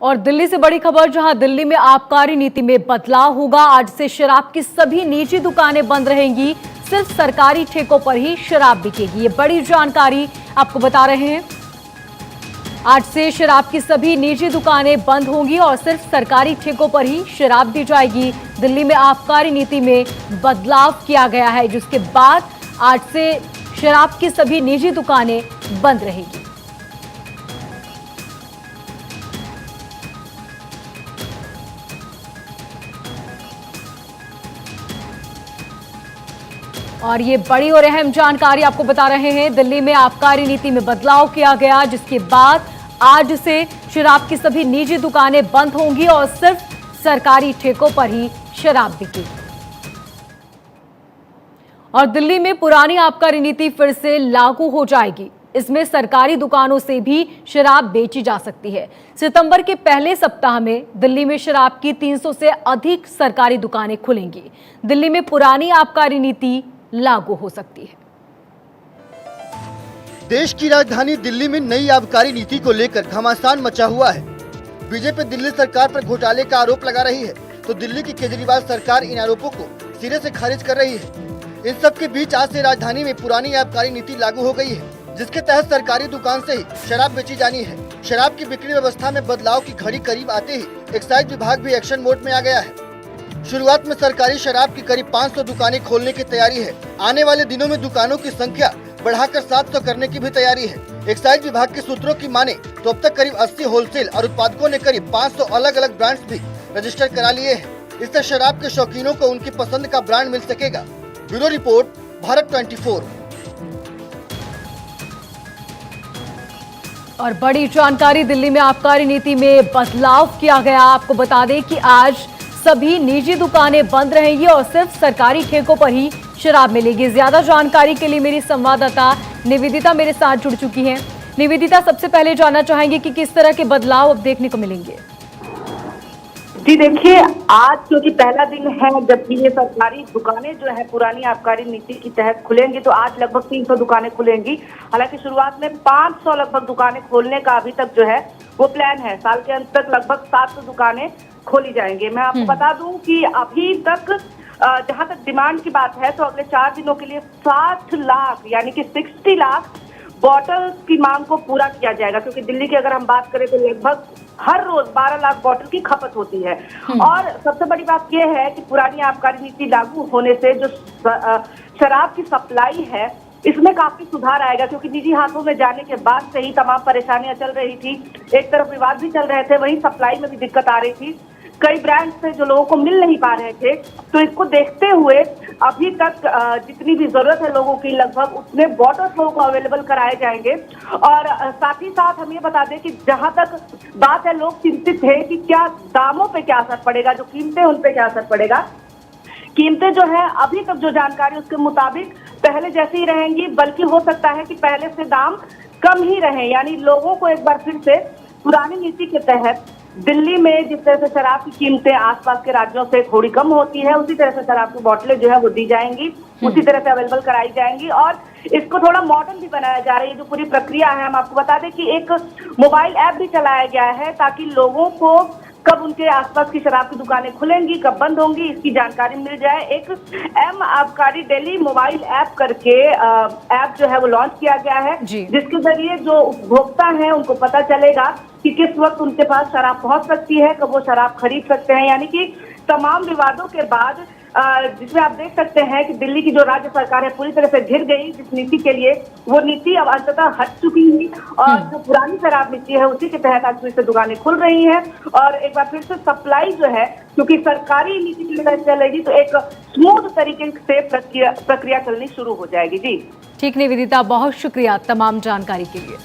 और दिल्ली से बड़ी खबर, जहां दिल्ली में आबकारी नीति में बदलाव होगा। आज से शराब की सभी निजी दुकानें बंद रहेंगी, सिर्फ सरकारी ठेकों पर ही शराब बिकेगी। ये बड़ी जानकारी आपको बता रहे हैं। आज से शराब की सभी निजी दुकानें बंद होंगी और सिर्फ सरकारी ठेकों पर ही शराब दी जाएगी। दिल्ली में आबकारी नीति में बदलाव किया गया है, जिसके बाद आज से शराब की सभी निजी दुकानें बंद रहेगी। और ये बड़ी और अहम जानकारी आपको बता रहे हैं। दिल्ली में आबकारी नीति में बदलाव किया गया, जिसके बाद आज से शराब की सभी निजी दुकानें बंद होंगी और सिर्फ सरकारी ठेकों पर ही शराब बिकेगी। और दिल्ली में पुरानी आबकारी नीति फिर से लागू हो जाएगी। इसमें सरकारी दुकानों से भी शराब बेची जा सकती है। सितंबर के पहले सप्ताह में दिल्ली में शराब की 300 से अधिक सरकारी दुकानें खुलेंगी। दिल्ली में पुरानी आबकारी नीति लागू हो सकती है। देश की राजधानी दिल्ली में नई आबकारी नीति को लेकर घमासान मचा हुआ है। बीजेपी दिल्ली सरकार पर घोटाले का आरोप लगा रही है, तो दिल्ली की केजरीवाल सरकार इन आरोपों को सिरे से खारिज कर रही है। इन सब के बीच आज से राजधानी में पुरानी आबकारी नीति लागू हो गई है, जिसके तहत सरकारी दुकान से ही शराब बेची जानी है। शराब की बिक्री व्यवस्था में बदलाव की घड़ी करीब आते ही एक्साइज विभाग भी एक्शन मोड में आ गया है। शुरुआत में सरकारी शराब की करीब 500 दुकानें खोलने की तैयारी है। आने वाले दिनों में दुकानों की संख्या बढ़ाकर 700 करने की भी तैयारी है। एक्साइज विभाग के सूत्रों की माने तो अब तक करीब 80 होलसेल और उत्पादकों ने करीब 500 अलग अलग ब्रांड्स भी रजिस्टर करा लिए हैं। इससे शराब के शौकीनों को उनकी पसंद का ब्रांड मिल सकेगा। Bureau report, Bharat 24। और बड़ी जानकारी, दिल्ली में आबकारी नीति में बदलाव किया गया। आपको बता दें कि आज सभी निजी दुकानें बंद रहेंगी और सिर्फ सरकारी ठेकों पर ही शराब मिलेगी। ज्यादा जानकारी के लिए मेरी संवाददाता निवेदिता मेरे साथ जुड़ चुकी हैं। निवेदिता, सबसे पहले जानना चाहेंगे कि किस तरह के बदलाव अब देखने को मिलेंगे। जी देखिए, आज क्योंकि पहला दिन है जबकि ये सरकारी दुकानें जो है पुरानी आबकारी नीति के तहत खुलेंगी, तो आज लगभग 300 दुकानें खुलेंगी। हालांकि शुरुआत में 500 लगभग दुकानें खोलने का अभी तक जो है वो प्लान है। साल के अंत तक लगभग 700 दुकानें खोली जाएंगी। मैं आपको बता दूं कि अभी तक जहां तक डिमांड की बात है, तो अगले 4 दिनों के लिए 60 लाख यानी कि 60 लाख बॉटल्स की मांग को पूरा किया जाएगा। क्योंकि दिल्ली की अगर हम बात करें तो लगभग हर रोज 12 लाख बॉटल की खपत होती है। और सबसे बड़ी बात यह है कि पुरानी आबकारी नीति लागू होने से जो शराब की सप्लाई है इसमें काफी सुधार आएगा। क्योंकि निजी हाथों में जाने के बाद से ही तमाम परेशानियां चल रही थी। एक तरफ विवाद भी चल रहे थे, वहीं सप्लाई में भी दिक्कत आ रही थी। कई ब्रांड से जो लोगों को मिल नहीं पा रहे थे, तो इसको देखते हुए अभी तक जितनी भी जरूरत है लोगों की, लगभग उतने बॉटल्स लोगों को अवेलेबल कराए जाएंगे। और साथ ही साथ हम ये बता दें कि जहां तक बात है, लोग चिंतित थे कि क्या दामों पे क्या असर पड़ेगा, जो कीमतें उन पे क्या असर पड़ेगा। कीमतें जो है अभी तक जो जानकारी उसके मुताबिक पहले जैसे ही रहेंगी, बल्कि हो सकता है कि पहले से दाम कम ही रहे। यानी लोगों को एक बार फिर से पुरानी नीति के तहत दिल्ली में जिस तरह से शराब की कीमतें आसपास के राज्यों से थोड़ी कम होती है, उसी तरह से शराब की बोतलें जो है वो दी जाएंगी, उसी तरह से अवेलेबल कराई जाएंगी। और इसको थोड़ा मॉडर्न भी बनाया जा रहा है। ये जो पूरी प्रक्रिया है, हम आपको बता दें कि एक मोबाइल ऐप भी चलाया गया है, ताकि लोगों को कब उनके आसपास की शराब की दुकानें खुलेंगी, कब बंद होंगी, इसकी जानकारी मिल जाए। एक एम आबकारी दिल्ली मोबाइल ऐप करके ऐप जो है वो लॉन्च किया गया है, जिसके जरिए जो उपभोक्ता हैं उनको पता चलेगा कि किस वक्त उनके पास शराब पहुंच सकती है, कब वो शराब खरीद सकते हैं। यानी कि तमाम विवादों के बाद जिसमें आप देख सकते हैं कि दिल्ली की जो राज्य सरकार है पूरी तरह से घिर गई जिस नीति के लिए, वो नीति अब अंततः हट चुकी है। और जो पुरानी शराब नीति है उसी के तहत आज फिर से दुकानें खुल रही हैं। और एक बार फिर से सप्लाई जो है, क्योंकि सरकारी नीति की वजह से चलेगी, तो एक स्मूथ तरीके से प्रक्रिया चलनी शुरू हो जाएगी। जी ठीक, निवेदिता, बहुत शुक्रिया तमाम जानकारी के लिए।